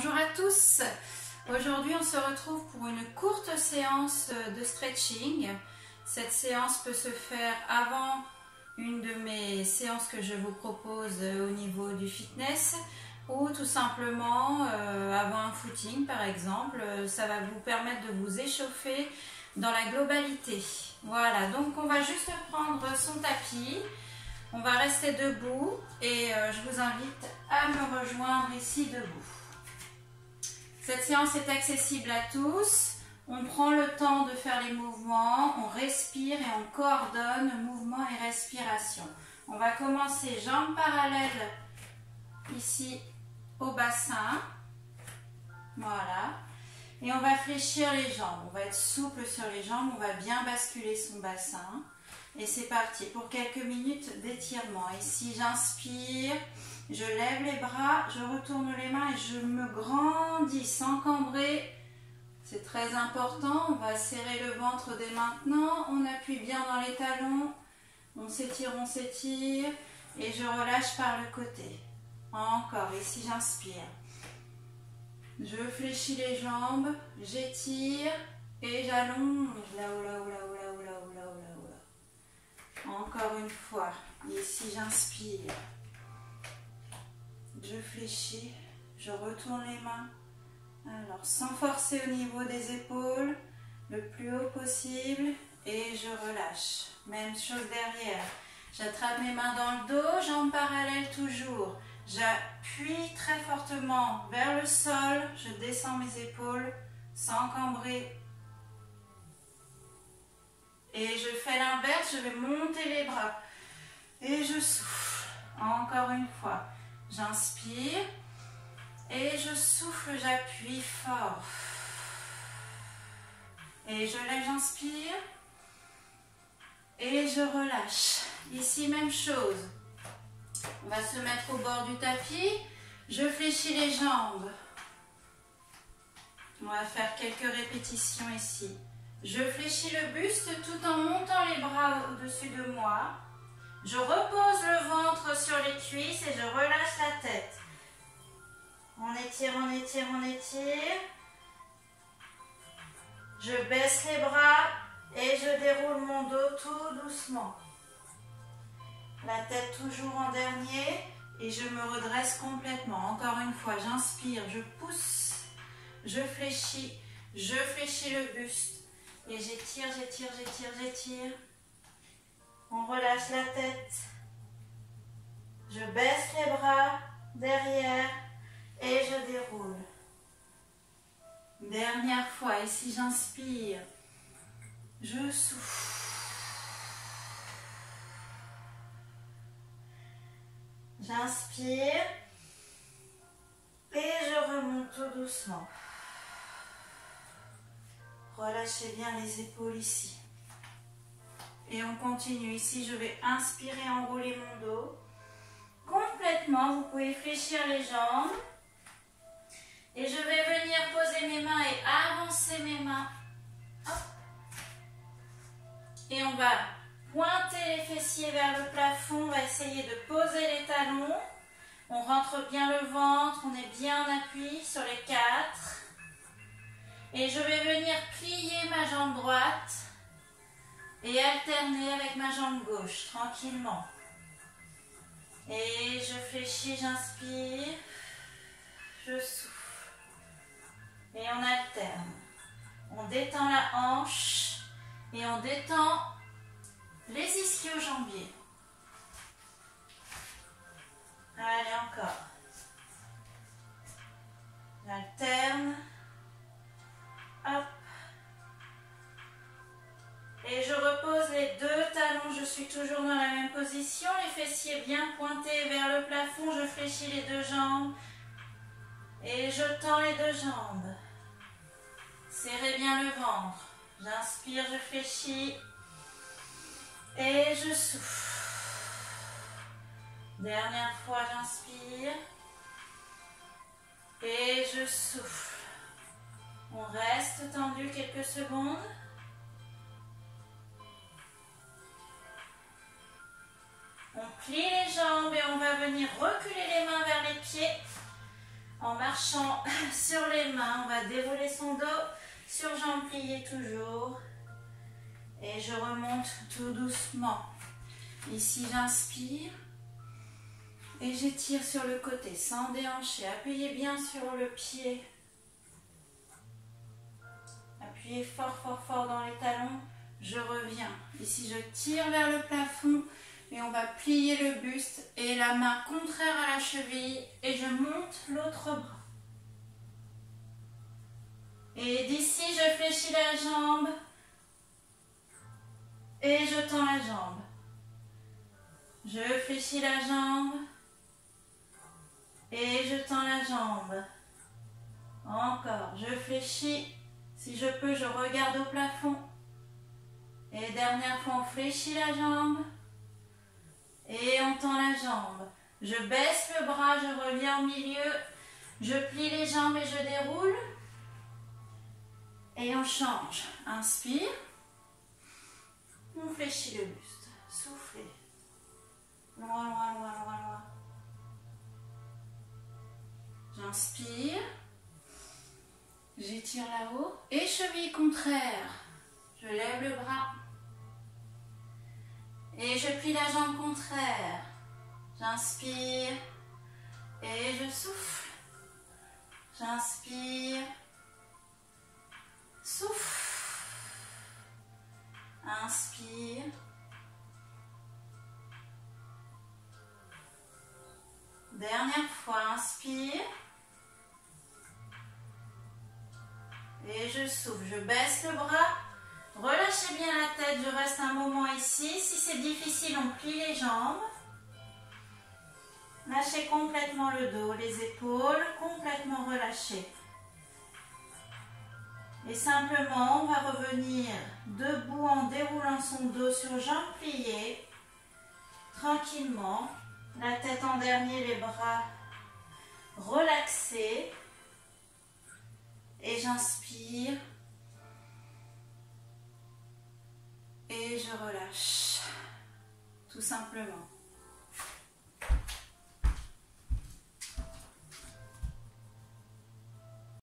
Bonjour à tous. Aujourd'hui on se retrouve pour une courte séance de stretching. Cette séance peut se faire avant une de mes séances que je vous propose au niveau du fitness ou tout simplement avant un footing par exemple. Ça va vous permettre de vous échauffer dans la globalité. Voilà, donc on va juste prendre son tapis. On va rester debout et je vous invite à me rejoindre ici debout. Cette séance est accessible à tous. On prend le temps de faire les mouvements, on respire et on coordonne mouvement et respiration. On va commencer jambes parallèles ici au bassin. Voilà. Et on va fléchir les jambes. On va être souple sur les jambes, on va bien basculer son bassin. Et c'est parti pour quelques minutes d'étirement. Ici, j'inspire, je lève les bras, je retourne les mains et je me grandis sans cambrer. C'est très important. On va serrer le ventre dès maintenant. On appuie bien dans les talons. On s'étire et je relâche par le côté. Encore, ici, j'inspire. Je fléchis les jambes, j'étire et j'allonge. Là-haut, là-haut, là-haut, là-haut, là-haut, là-haut, là-haut. Encore une fois, ici j'inspire, je fléchis, je retourne les mains, alors sans forcer au niveau des épaules, le plus haut possible et je relâche. Même chose derrière, j'attrape mes mains dans le dos, jambes parallèles toujours, j'appuie très fortement vers le sol, je descends mes épaules sans cambrer. Et je fais l'inverse, je vais monter les bras. Et je souffle. Encore une fois. J'inspire. Et je souffle, j'appuie fort. Et je lève, j'inspire. Et je relâche. Ici, même chose. On va se mettre au bord du tapis. Je fléchis les jambes. On va faire quelques répétitions ici. Je fléchis le buste tout en montant les bras au-dessus de moi. Je repose le ventre sur les cuisses et je relâche la tête. On étire, on étire, on étire. Je baisse les bras et je déroule mon dos tout doucement. La tête toujours en dernier et je me redresse complètement. Encore une fois, j'inspire, je pousse, je fléchis le buste. Et j'étire, j'étire, j'étire, j'étire. On relâche la tête. Je baisse les bras derrière et je déroule. Dernière fois, ici j'inspire. Je souffle. J'inspire. Et je remonte tout doucement. Relâchez bien les épaules ici. Et on continue. Ici, je vais inspirer, enrouler mon dos. Complètement, vous pouvez fléchir les jambes. Et je vais venir poser mes mains et avancer mes mains. Hop. Et on va pointer les fessiers vers le plafond. On va essayer de poser les talons. On rentre bien le ventre. On est bien appuyé sur les quatre. Et je vais venir plier ma jambe droite et alterner avec ma jambe gauche, tranquillement. Et je fléchis, j'inspire, je souffle. Et on alterne. On détend la hanche et on détend les ischio-jambiers. Allez, encore. J'alterne. Hop. Et je repose les deux talons, je suis toujours dans la même position, les fessiers bien pointés vers le plafond, je fléchis les deux jambes et je tends les deux jambes. Serrez bien le ventre. J'inspire, je fléchis et je souffle. Dernière fois, j'inspire et je souffle. On reste tendu quelques secondes. On plie les jambes et on va venir reculer les mains vers les pieds. En marchant sur les mains, on va dérouler son dos sur jambes pliées toujours. Et je remonte tout doucement. Ici, j'inspire. Et j'étire sur le côté sans déhancher. Appuyez bien sur le pied. Appuyez fort, fort, fort dans les talons. Je reviens. Ici, je tire vers le plafond et on va plier le buste et la main contraire à la cheville et je monte l'autre bras. Et d'ici, je fléchis la jambe et je tends la jambe. Je fléchis la jambe et je tends la jambe. Encore, je fléchis. Si je peux, je regarde au plafond. Et dernière fois, on fléchit la jambe. Et on tend la jambe. Je baisse le bras, je reviens au milieu. Je plie les jambes et je déroule. Et on change. Inspire. On fléchit le buste. Soufflez. Loin, loin, loin, loin, loin. J'inspire. J'étire là-haut. Et cheville contraire. Je lève le bras. Et je plie la jambe contraire. J'inspire. Et je souffle. J'inspire. Souffle. Inspire. Dernière fois, inspire. Et je souffle. Je baisse le bras. Relâchez bien la tête, je reste un moment ici. Si c'est difficile, on plie les jambes. Lâchez complètement le dos, les épaules, complètement relâchées. Et simplement, on va revenir debout en déroulant son dos sur jambes pliées. Tranquillement. La tête en dernier, les bras relaxés. Et j'inspire. Et je relâche, tout simplement.